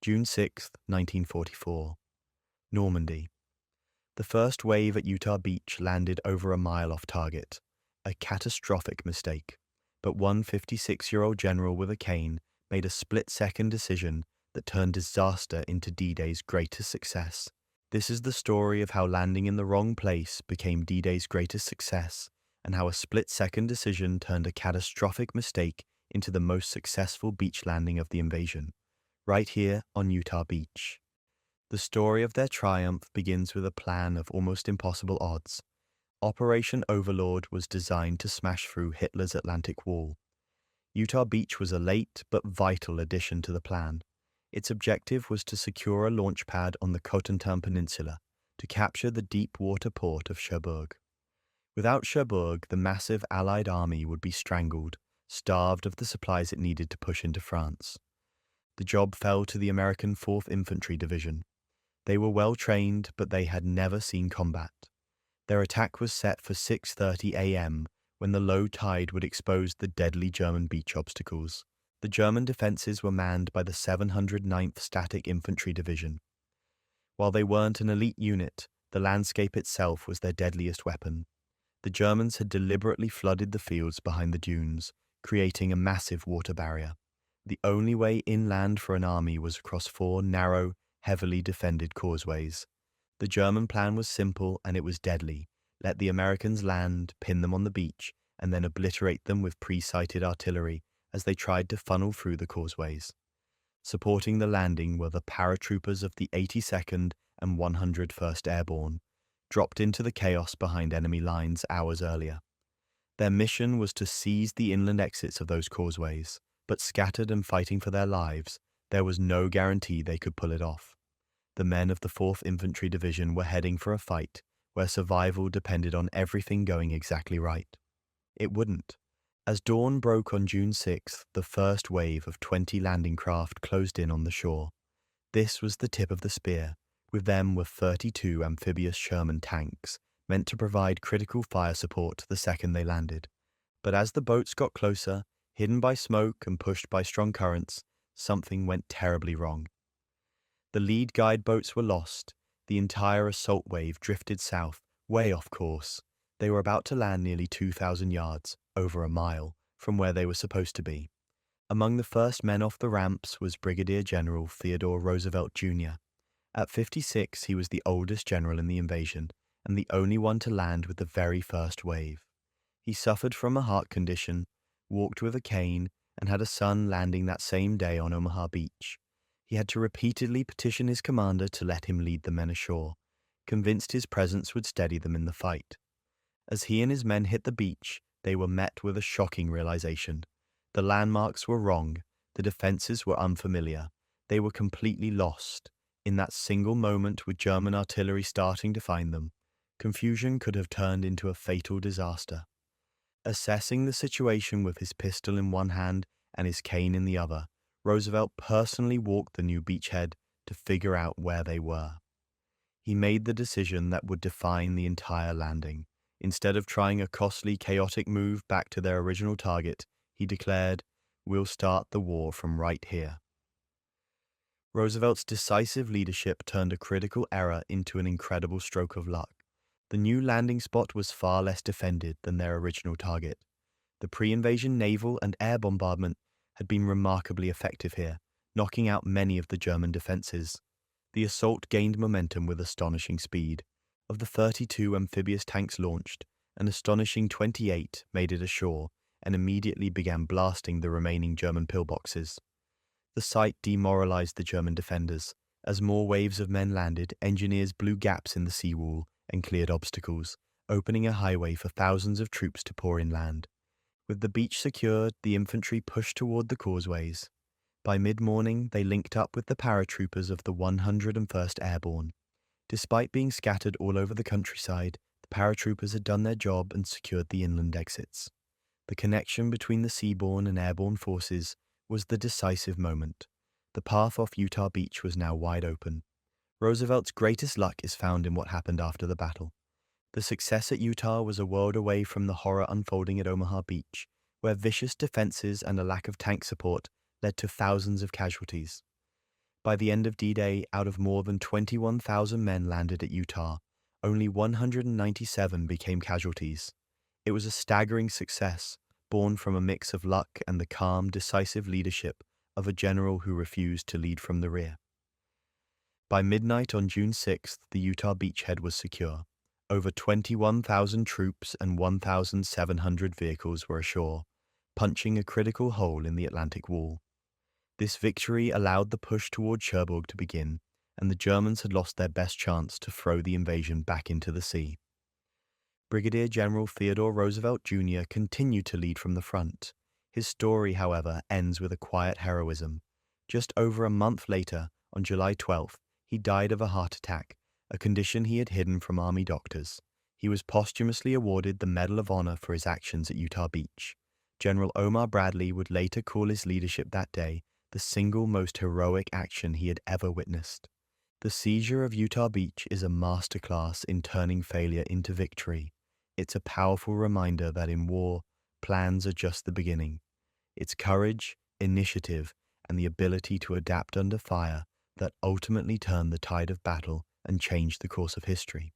June 6, 1944. Normandy. The first wave at Utah Beach landed over a mile off target. A catastrophic mistake. But one 56-year-old general with a cane made a split-second decision that turned disaster into D-Day's greatest success. This is the story of how landing in the wrong place became D-Day's greatest success, and how a split-second decision turned a catastrophic mistake into the most successful beach landing of the invasion, right here on Utah Beach. The story of their triumph begins with a plan of almost impossible odds. Operation Overlord was designed to smash through Hitler's Atlantic Wall. Utah Beach was a late but vital addition to the plan. Its objective was to secure a launch pad on the Cotentin Peninsula to capture the deep water port of Cherbourg. Without Cherbourg, the massive Allied army would be strangled, starved of the supplies it needed to push into France. The job fell to the American 4th Infantry Division. They were well trained, but they had never seen combat. Their attack was set for 6:30 a.m., when the low tide would expose the deadly German beach obstacles. The German defenses were manned by the 709th Static Infantry Division. While they weren't an elite unit, the landscape itself was their deadliest weapon. The Germans had deliberately flooded the fields behind the dunes, creating a massive water barrier. The only way inland for an army was across 4 narrow, heavily defended causeways. The German plan was simple and it was deadly. Let the Americans land, pin them on the beach, and then obliterate them with pre-sighted artillery as they tried to funnel through the causeways. Supporting the landing were the paratroopers of the 82nd and 101st Airborne, dropped into the chaos behind enemy lines hours earlier. Their mission was to seize the inland exits of those causeways, but scattered and fighting for their lives, there was no guarantee they could pull it off. The men of the 4th Infantry Division were heading for a fight where survival depended on everything going exactly right. It wouldn't. As dawn broke on June 6th, the first wave of 20 landing craft closed in on the shore. This was the tip of the spear. With them were 32 amphibious Sherman tanks, meant to provide critical fire support the second they landed. But as the boats got closer, hidden by smoke and pushed by strong currents, something went terribly wrong. The lead guide boats were lost. The entire assault wave drifted south, way off course. They were about to land nearly 2,000 yards, over a mile, from where they were supposed to be. Among the first men off the ramps was Brigadier General Theodore Roosevelt Jr. At 56, he was the oldest general in the invasion, and the only one to land with the very first wave. He suffered from a heart condition, walked with a cane, and had a son landing that same day on Omaha Beach. He had to repeatedly petition his commander to let him lead the men ashore, convinced his presence would steady them in the fight. As he and his men hit the beach, they were met with a shocking realization. The landmarks were wrong, the defenses were unfamiliar, they were completely lost. In that single moment with German artillery starting to find them, confusion could have turned into a fatal disaster. Assessing the situation with his pistol in one hand and his cane in the other, Roosevelt personally walked the new beachhead to figure out where they were. He made the decision that would define the entire landing. Instead of trying a costly, chaotic move back to their original target, he declared, "We'll start the war from right here." Roosevelt's decisive leadership turned a critical error into an incredible stroke of luck. The new landing spot was far less defended than their original target. The pre-invasion naval and air bombardment had been remarkably effective here, knocking out many of the German defenses. The assault gained momentum with astonishing speed. Of the 32 amphibious tanks launched, an astonishing 28 made it ashore and immediately began blasting the remaining German pillboxes. The sight demoralized the German defenders. As more waves of men landed, engineers blew gaps in the seawall and cleared obstacles, opening a highway for thousands of troops to pour inland. With the beach secured, the infantry pushed toward the causeways. By mid-morning, they linked up with the paratroopers of the 101st Airborne. Despite being scattered all over the countryside, the paratroopers had done their job and secured the inland exits. The connection between the seaborne and airborne forces was the decisive moment. The path off Utah Beach was now wide open. Roosevelt's greatest luck is found in what happened after the battle. The success at Utah was a world away from the horror unfolding at Omaha Beach, where vicious defenses and a lack of tank support led to thousands of casualties. By the end of D-Day, out of more than 21,000 men landed at Utah, only 197 became casualties. It was a staggering success, born from a mix of luck and the calm, decisive leadership of a general who refused to lead from the rear. By midnight on June 6th, the Utah beachhead was secure. Over 21,000 troops and 1,700 vehicles were ashore, punching a critical hole in the Atlantic Wall. This victory allowed the push toward Cherbourg to begin, and the Germans had lost their best chance to throw the invasion back into the sea. Brigadier General Theodore Roosevelt Jr. continued to lead from the front. His story, however, ends with a quiet heroism. Just over a month later, on July 12th, he died of a heart attack, a condition he had hidden from Army doctors. He was posthumously awarded the Medal of Honor for his actions at Utah Beach. General Omar Bradley would later call his leadership that day the single most heroic action he had ever witnessed. The seizure of Utah Beach is a masterclass in turning failure into victory. It's a powerful reminder that in war, plans are just the beginning. It's courage, initiative, and the ability to adapt under fire that ultimately turn the tide of battle and change the course of history.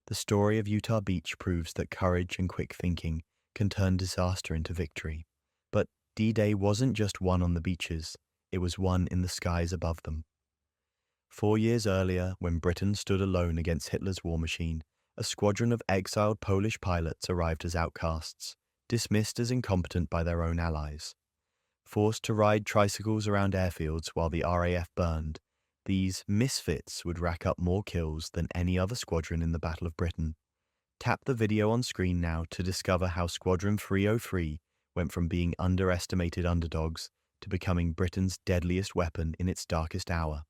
The story of Utah Beach proves that courage and quick thinking can turn disaster into victory. But D-Day wasn't just won on the beaches, it was won in the skies above them. 4 years earlier, when Britain stood alone against Hitler's war machine, a squadron of exiled Polish pilots arrived as outcasts, dismissed as incompetent by their own allies. Forced to ride tricycles around airfields while the RAF burned, these misfits would rack up more kills than any other squadron in the Battle of Britain. Tap the video on screen now to discover how Squadron 303 went from being underestimated underdogs to becoming Britain's deadliest weapon in its darkest hour.